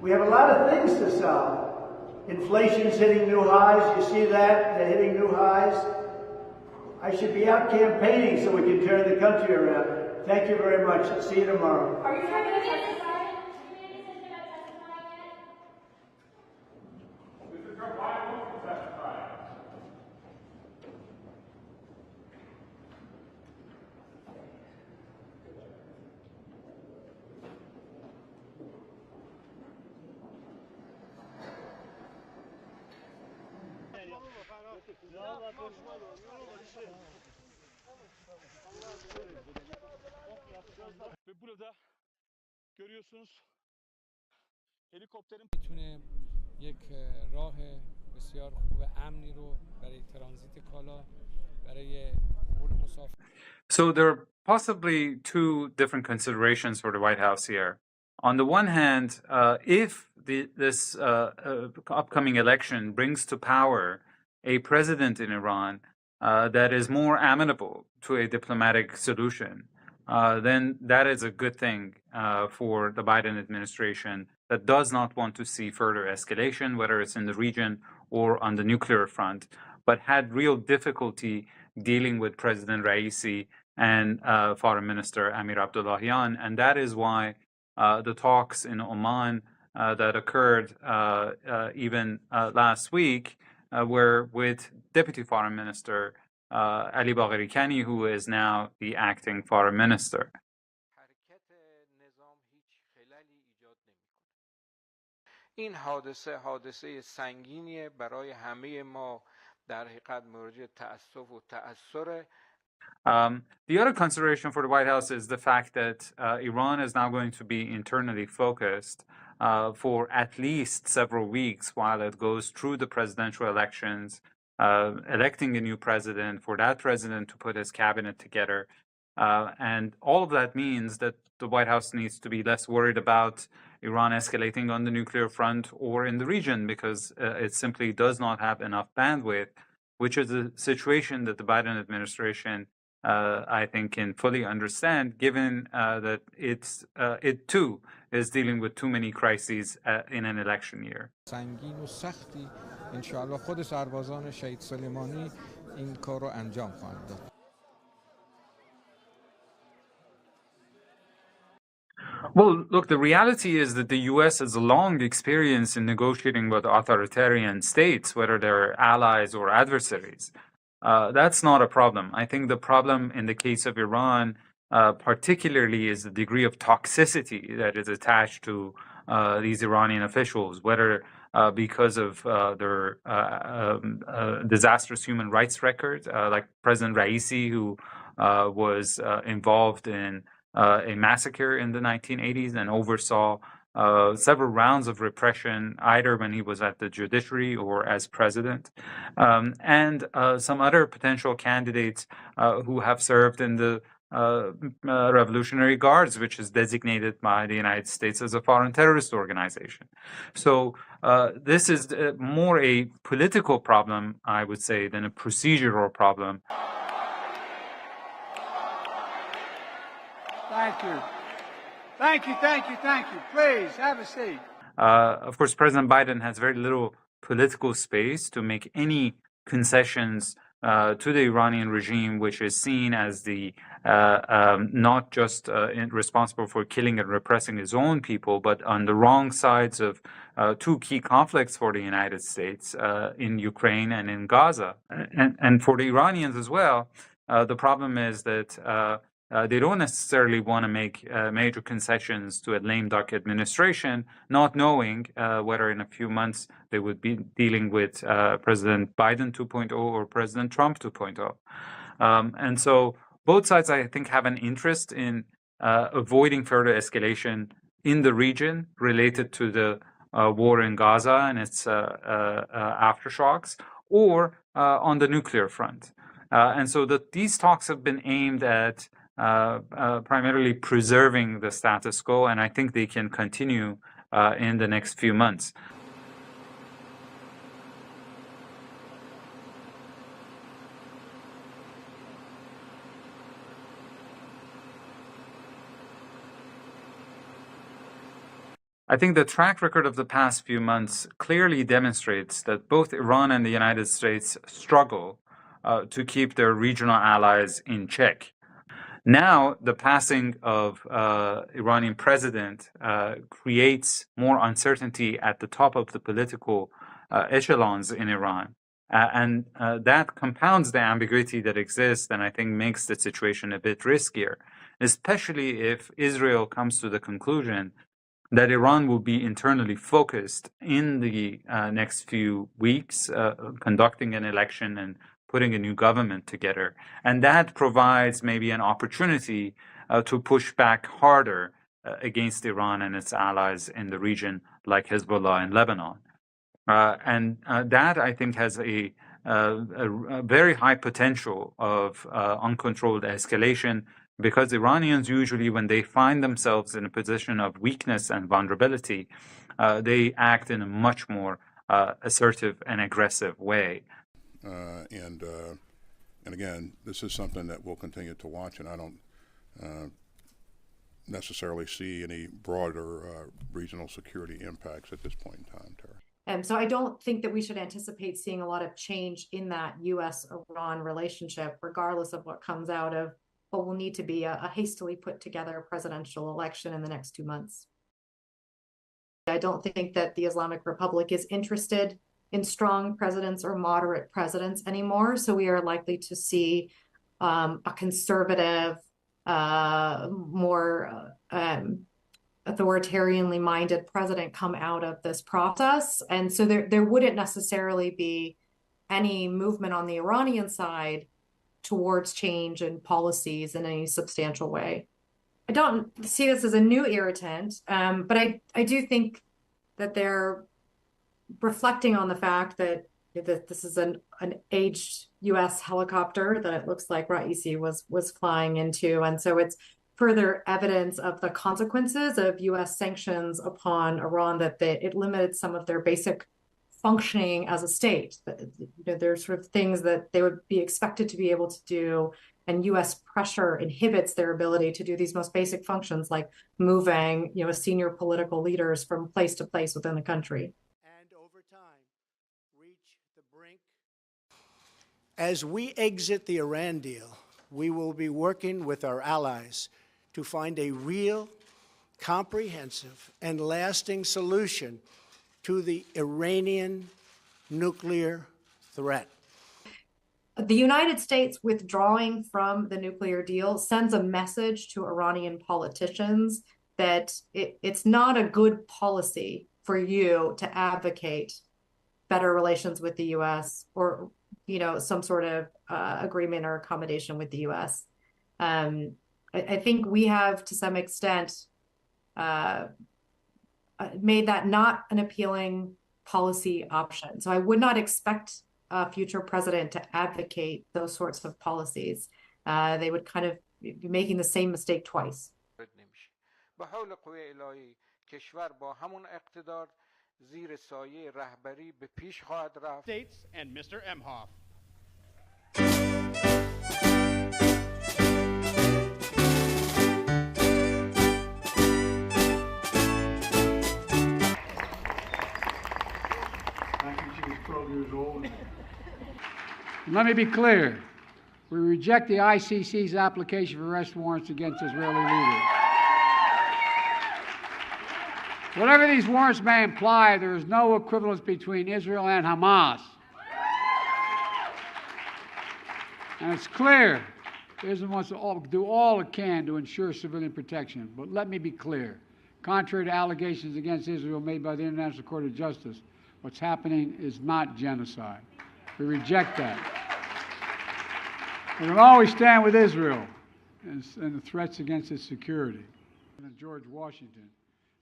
We have a lot of things to solve. Inflation's hitting new highs. You see that? They're hitting new highs. I should be out campaigning so we can turn the country around. Thank you very much. See you tomorrow. Are you trying to testify? Mr. Trump, why won't you testify? Ve burada görüyorsunuz helikopterin میتونه یک راه بسیار خوب امنی رو برای ترانزیت کالا برای عبور مسافر. So there are possibly two different considerations for the White House here. On the one hand, if this upcoming election brings to power a president in Iran that is more amenable to a diplomatic solution, then that is a good thing for the Biden administration that does not want to see further escalation, whether it's in the region or on the nuclear front, but had real difficulty dealing with President Raisi and Foreign Minister Amir Abdullahian. And that is why the talks in Oman that occurred even last week were with Deputy Foreign Minister Ali Bagheri Kani, who is now the acting Foreign Minister. این حادثه سنگینیه برای همه ما در حقیقت مورد تأسف و تأثر. The other consideration for the White House is the fact that Iran is now going to be internally focused for at least several weeks while it goes through the presidential elections, electing a new president, for that president to put his cabinet together. And all of that means that the White House needs to be less worried about Iran escalating on the nuclear front or in the region, because it simply does not have enough bandwidth, which is a situation that the Biden administration, I think, can fully understand, given that it too is dealing with too many crises in an election year. سنگین و سختی انشاءالله خود سربازان شهید سلیمانی این کار رو انجام خواهند داد. Well, look, the reality is that the U.S. has a long experience in negotiating with authoritarian states, whether they're allies or adversaries. That's not a problem. I think the problem in the case of Iran, particularly, is the degree of toxicity that is attached to these Iranian officials, whether because of their disastrous human rights record, like President Raisi, who was involved in a massacre in the 1980s and oversaw several rounds of repression, either when he was at the judiciary or as president, and some other potential candidates who have served in the Revolutionary Guards, which is designated by the United States as a foreign terrorist organization. So this is more a political problem, I would say, than a procedural problem. Thank you. Thank you, thank you, thank you. Please, have a seat. Of course, President Biden has very little political space to make any concessions to the Iranian regime, which is seen as the not just responsible for killing and repressing its own people, but on the wrong sides of two key conflicts for the United States in Ukraine and in Gaza. And for the Iranians as well, the problem is that they don't necessarily want to make major concessions to a lame duck administration, not knowing whether in a few months they would be dealing with President Biden 2.0 or President Trump 2.0. And so both sides, I think, have an interest in avoiding further escalation in the region related to the war in Gaza and its aftershocks, or on the nuclear front. And so these talks have been aimed at primarily preserving the status quo, and I think they can continue in the next few months. I think the track record of the past few months clearly demonstrates that both Iran and the United States struggle to keep their regional allies in check. Now, the passing of Iranian president creates more uncertainty at the top of the political echelons in Iran. And that compounds the ambiguity that exists, and I think makes the situation a bit riskier, especially if Israel comes to the conclusion that Iran will be internally focused in the next few weeks, conducting an election and putting a new government together. And that provides maybe an opportunity to push back harder against Iran and its allies in the region, like Hezbollah in Lebanon. And that, I think, has a very high potential of uncontrolled escalation, because Iranians usually, when they find themselves in a position of weakness and vulnerability, they act in a much more assertive and aggressive way. And again, this is something that we'll continue to watch, and I don't necessarily see any broader regional security impacts at this point in time, Tara. So I don't think that we should anticipate seeing a lot of change in that U.S.-Iran relationship, regardless of what comes out of what will need to be a hastily put together presidential election in the next 2 months. I don't think that the Islamic Republic is interested in strong presidents or moderate presidents anymore. So we are likely to see a conservative, more authoritarianly minded president come out of this process. And so there wouldn't necessarily be any movement on the Iranian side towards change in policies in any substantial way. I don't see this as a new irritant, but I do think that they're reflecting on the fact that this is an aged U.S. helicopter that it looks like Raisi was flying into. And so it's further evidence of the consequences of U.S. sanctions upon Iran, that it limited some of their basic functioning as a state. There's sort of things that they would be expected to be able to do, and U.S. pressure inhibits their ability to do these most basic functions, like moving, senior political leaders from place to place within the country. And over time, reach the brink. As we exit the Iran deal, we will be working with our allies to find a real, comprehensive, and lasting solution to the Iranian nuclear threat. The United States withdrawing from the nuclear deal sends a message to Iranian politicians that it's not a good policy for you to advocate better relations with the U.S. or, some sort of agreement or accommodation with the U.S. I think we have, to some extent, made that not an appealing policy option. So I would not expect a future president to advocate those sorts of policies. They would kind of be making the same mistake twice. States and Mr. Emhoff. She was 12 years old. And let me be clear. We reject the ICC's application for arrest warrants against Israeli leaders. Whatever these warrants may imply, there is no equivalence between Israel and Hamas. And it's clear Israel wants to do all it can to ensure civilian protection. But let me be clear. Contrary to allegations against Israel made by the International Court of Justice, what's happening is not genocide. We reject that. We will always stand with Israel and the threats against its security. George Washington,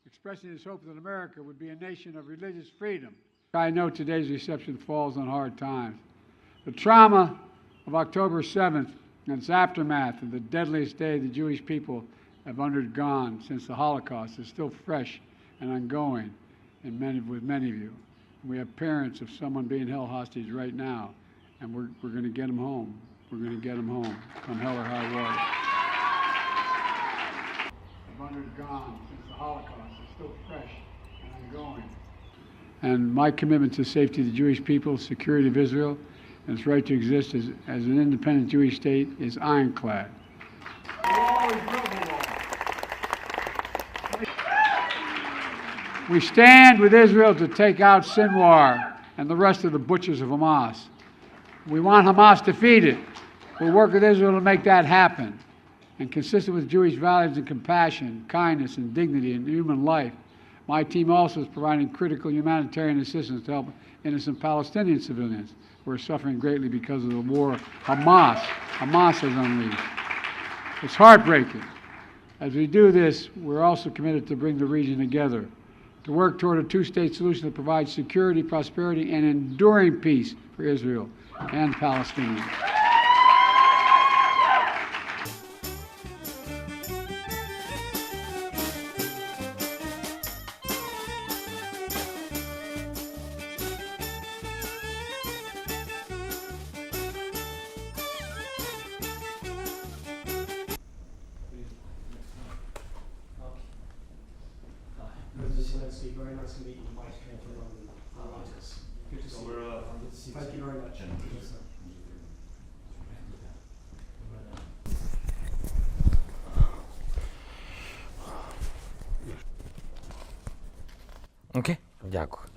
expressing his hope that America would be a nation of religious freedom. I know today's reception falls on hard times. The trauma of October 7th and its aftermath of the deadliest day the Jewish people have undergone since the Holocaust is still fresh and ongoing with many of you. We have parents of someone being held hostage right now, and we're going to get them home. We're going to get them home, come hell or high water. Have undergone since the Holocaust is still fresh and ongoing. And my commitment to safety of the Jewish people, security of Israel, and its right to exist as an independent Jewish state is ironclad. We stand with Israel to take out Sinwar and the rest of the butchers of Hamas. We want Hamas defeated. We'll work with Israel to make that happen. And consistent with Jewish values and compassion, kindness and dignity and human life, my team also is providing critical humanitarian assistance to help innocent Palestinian civilians who are suffering greatly because of the war Hamas has unleashed. It's heartbreaking. As we do this, we're also committed to bring the region together, to work toward a two-state solution that provides security, prosperity, and enduring peace for Israel and Palestinians. Very nice to meet you. Mike came from London. Good to see you. Thank you very much. Окей, дякую.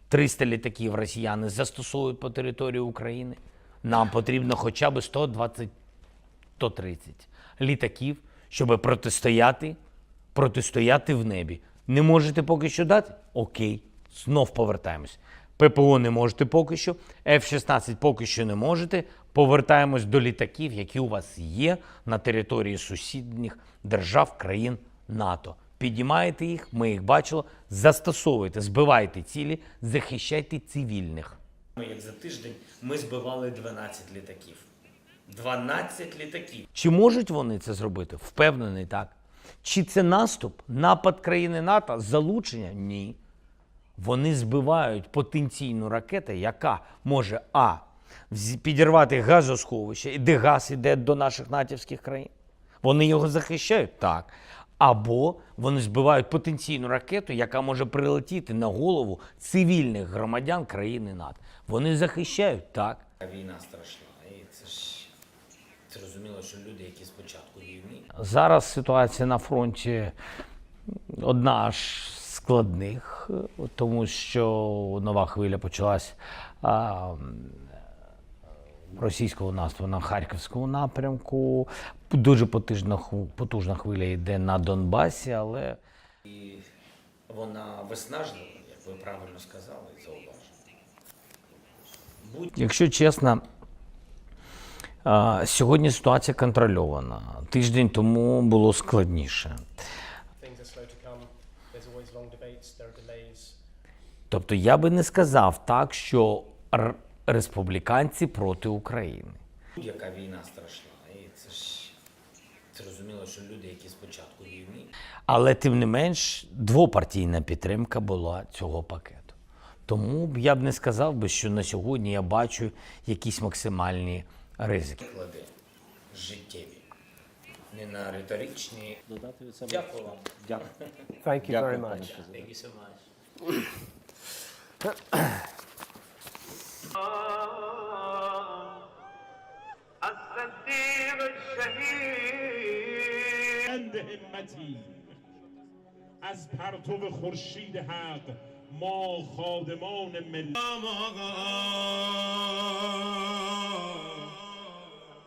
300 літаків росіяни застосовують по території України. Нам потрібно хоча б 120-130 літаків, щоб протистояти в небі. Не можете поки що дати? Окей, знов повертаємось. ППО не можете поки що, F-16 поки що не можете. Повертаємось до літаків, які у вас є на території сусідніх держав, країн НАТО. Піднімаєте їх, ми їх бачили, застосовуйте, збивайте цілі, захищайте цивільних. Як за тиждень ми збивали 12 літаків. 12 літаків. Чи можуть вони це зробити? Впевнений, так. Чи це наступ, напад країни НАТО, залучення? Ні. Вони збивають потенційну ракету, яка може підірвати газосховище, де газ іде до наших натівських країн. Вони його захищають? Так. Або вони збивають потенційну ракету, яка може прилетіти на голову цивільних громадян країни НАТО. Вони захищають? Так. Війна страшна. І це ж зрозуміло, що люди, які спочатку війни. Зараз ситуація на фронті одна з складних, тому що нова хвиля почалась російського наступу на Харківському напрямку. Дуже потужна хвиля йде на Донбасі, але... І вона виснажлива, як ви правильно сказали і зауважили. Якщо чесно, сьогодні ситуація контрольована. Тиждень тому було складніше. Тобто я би не сказав так, що республіканці проти України. Будь-яка війна страшна. І це ж зрозуміло, що люди, які спочатку війни. Але тим не менш, двопартійна підтримка була цього пакету. Тому я б не сказав би, що на сьогодні я бачу якісь максимальні ризики. Приклади життєві. Не на риторичні. Дякую вам. Дякую. Thank you very much. Thank you so much. بلند همتی از پرتو خورشید حق ما خادمان ملت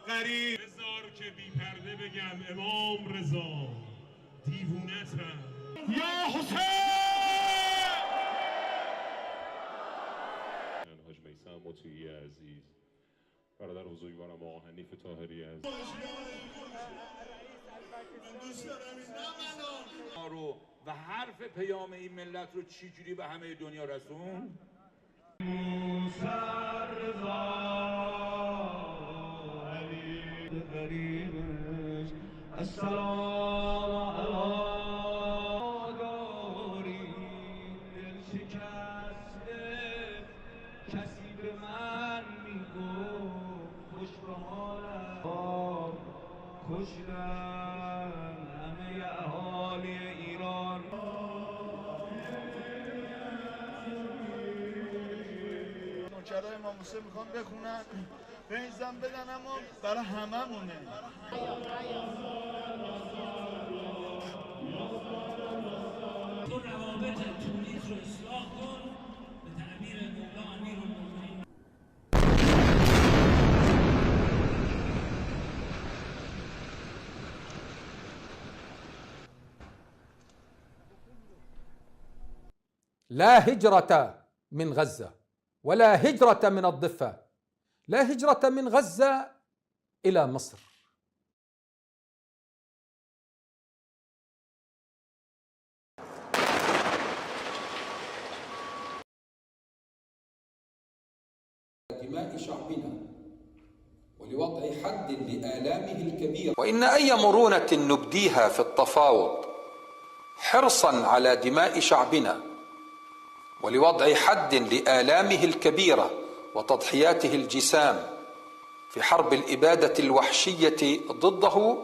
غریب بذار که بی پرده بگم امام رضا دیوونتم یا حسین حاج میثم مطیعی عزیز برادر بزرگوارم آقا حنیف طاهری عزیز رو و حرف پیام این ملت رو چی جوری به همه دنیا رسون؟ السلام علی شکسته کسی به من میگفت خوش به حالم کشتن همه اهالی ایران نوکرای امام حسین میخوان بخونن بیزن بدن اما برای هممونه تو روابط تونیس رو اصلاح کن به تعبیر مولا امیرالمومنین. لا هجرة من غزة ولا هجرة من الضفة، لا هجرة من غزة إلى مصر. دماء شعبنا ولوضع حد لآلامه الكبيرة، وإن أي مرونة نبديها في التفاوض حرصا على دماء شعبنا ولوضع حد لآلامه الكبيرة وتضحياته الجسام في حرب الإبادة الوحشية ضده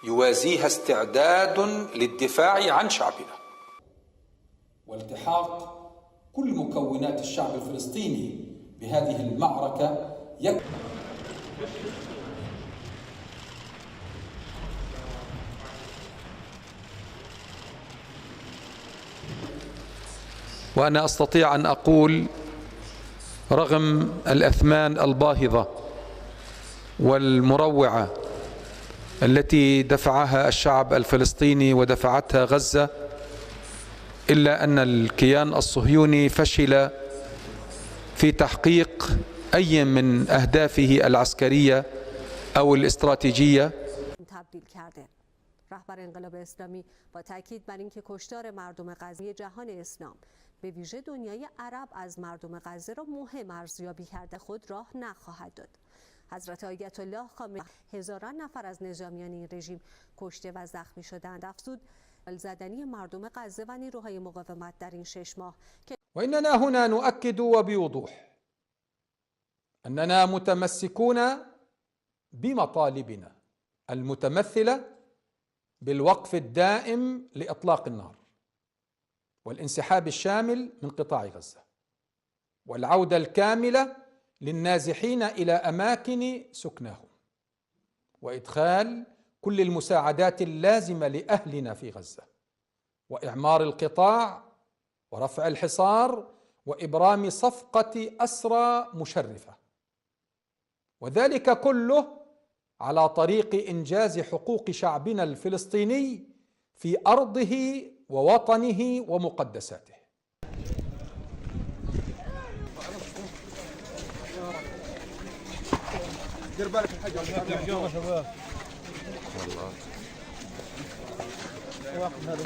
يوازيها استعداد للدفاع عن شعبنا والتحاق كل مكونات الشعب الفلسطيني بهذه المعركة وأنا أستطيع أن أقول رغم الأثمان الباهظة والمروعة التي دفعها الشعب الفلسطيني ودفعتها غزة، إلا أن الكيان الصهيوني فشل في تحقيق أي من أهدافه العسكرية أو الاستراتيجية. رهبر انقلاب اسلامی با تاکید بر اینکه کشتار مردم غزه جهان اسلام به ویژه دنیای عرب از مردم غزه را مهم ارزیابی کرده خود راه نخواهد داد. حضرت آیت الله خامنه‌ای هزاران نفر از نظامیان این رژیم کشته و زخمی شدند. افزود زدنی مردم غزه و نیروهای مقاومت در این 6 ماه که وإننا هنا نؤكد وبوضوح أننا متمسكون بمطالبنا المتمثلة بالوقف الدائم لإطلاق النار والانسحاب الشامل من قطاع غزة والعودة الكاملة للنازحين إلى أماكن سكنهم وإدخال كل المساعدات اللازمة لأهلنا في غزة وإعمار القطاع ورفع الحصار وإبرام صفقة أسرى مشرفة، وذلك كله على طريق إنجاز حقوق شعبنا الفلسطيني في أرضه ووطنه ومقدساته. دير بالك الحاج يا شباب والله واقف هذا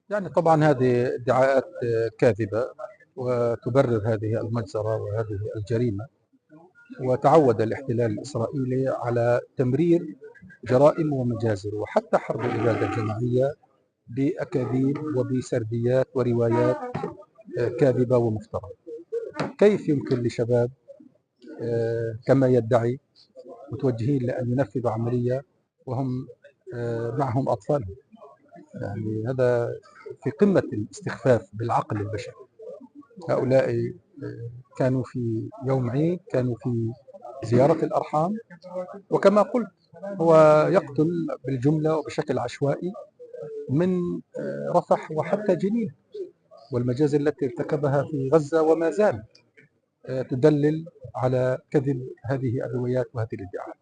يعني طبعا هذه ادعاءات كاذبة وتبرر هذه المجزرة وهذه الجريمة، وتعود الاحتلال الإسرائيلي على تمرير جرائم ومجازر وحتى حرب الإبادة الجماعية بأكاذيب وبسرديات وروايات كاذبة ومفترى. كيف يمكن لشباب كما يدعي متوجهين لأن ينفذوا عملية وهم معهم أطفالهم؟ يعني هذا في قمة الاستخفاف بالعقل البشري. هؤلاء كانوا في يوم عيد، كانوا في زيارة الأرحام، وكما قلت هو يقتل بالجملة وبشكل عشوائي من رفح وحتى جنين، والمجازر التي ارتكبها في غزة وما زال تدلل على كذب هذه الروايات وهذه الادعاءات.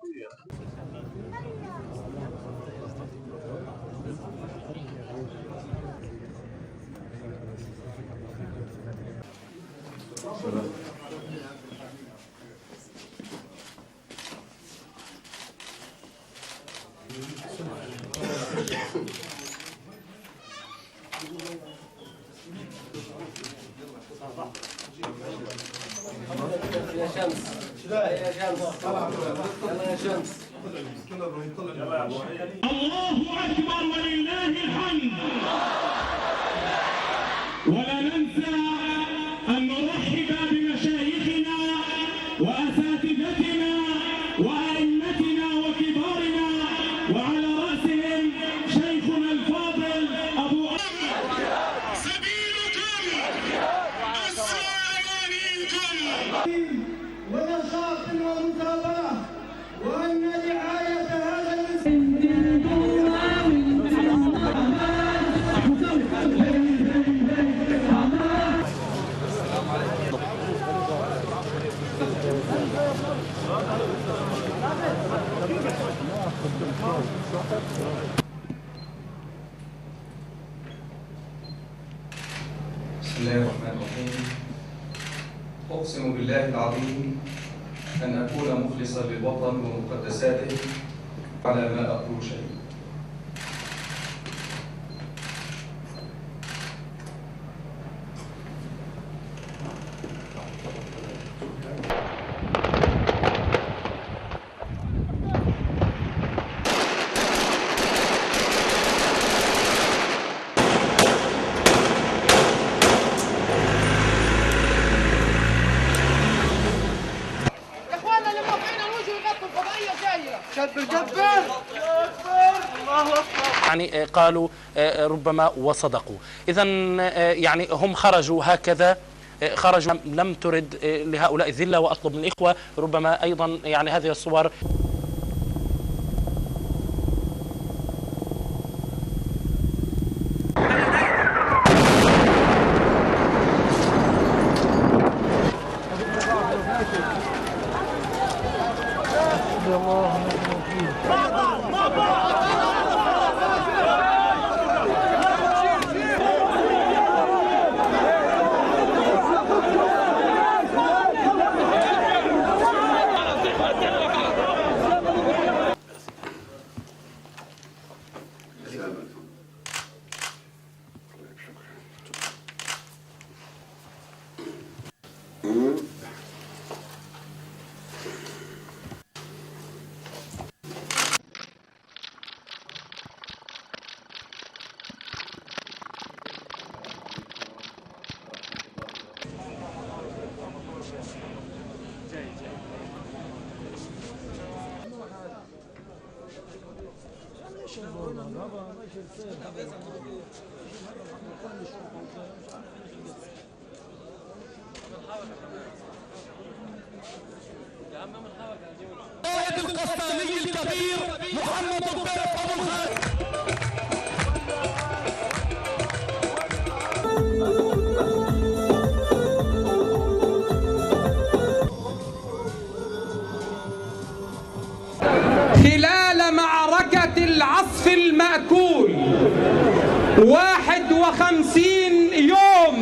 يا شمس يا شمس يا شمس. الله أكبر ولله الحمد. ولا ننسى أن نرحب بمشايخنا وأساتذتنا وأئمتنا وكبارنا، وعلى رأسهم شيخنا الفاضل أبو سبيلكم أمانيكم ونشاط ومثابرة، وأن رعاية هذا بسم الله الرحمن الرحيم. أقسم بالله العظيم أن أكون مخلصا للوطن ومقدساته على ما أقول شيء. يعني قالوا ربما وصدقوا. إذا يعني هم خرجوا هكذا، خرجوا لم ترد لهؤلاء الذلة. وأطلب من الإخوة ربما أيضا يعني هذه الصور. قائد القسطلي الكبير محمد الضيف أبو الخالد. خلال معركة العصف المأكول 51 يوم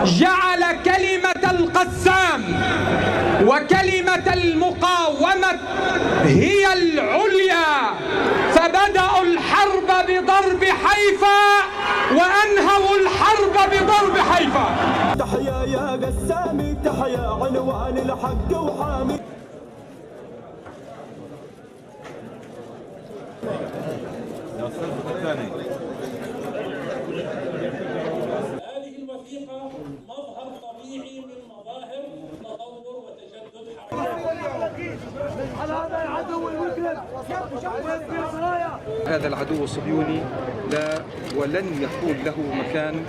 جعل كلمة القسام وكلمة المقاومة هي العليا، فبدأوا الحرب بضرب حيفا وأنهوا الحرب بضرب حيفا. تحيا يا قسامي، تحيا عنوان الحق وحامي. هذه الوثيقة مظهر طبيعي من مظاهر تطور وتجدد هذا العدو الصهيوني لا ولن يكون له مكان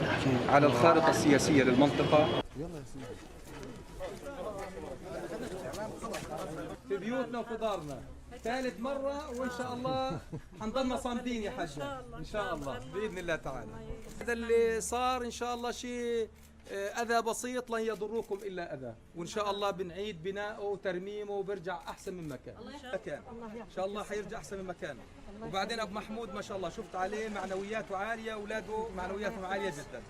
على الخارطة السياسية للمنطقة. في بيوتنا وفي دارنا ثالث مرة، وإن شاء الله حنضلنا صامدين يا حاجة إن شاء الله بإذن الله تعالى. هذا اللي صار إن شاء الله شيء أذى بسيط، لن يضركم إلا أذى، وإن شاء الله بنعيد بناءه وترميمه وبرجع أحسن من مكان. إن شاء الله حيرجع أحسن من مكانه. وبعدين أبو محمود ما شاء الله شفت عليه معنوياته عالية، أولاده معنوياتهم عالية جدا.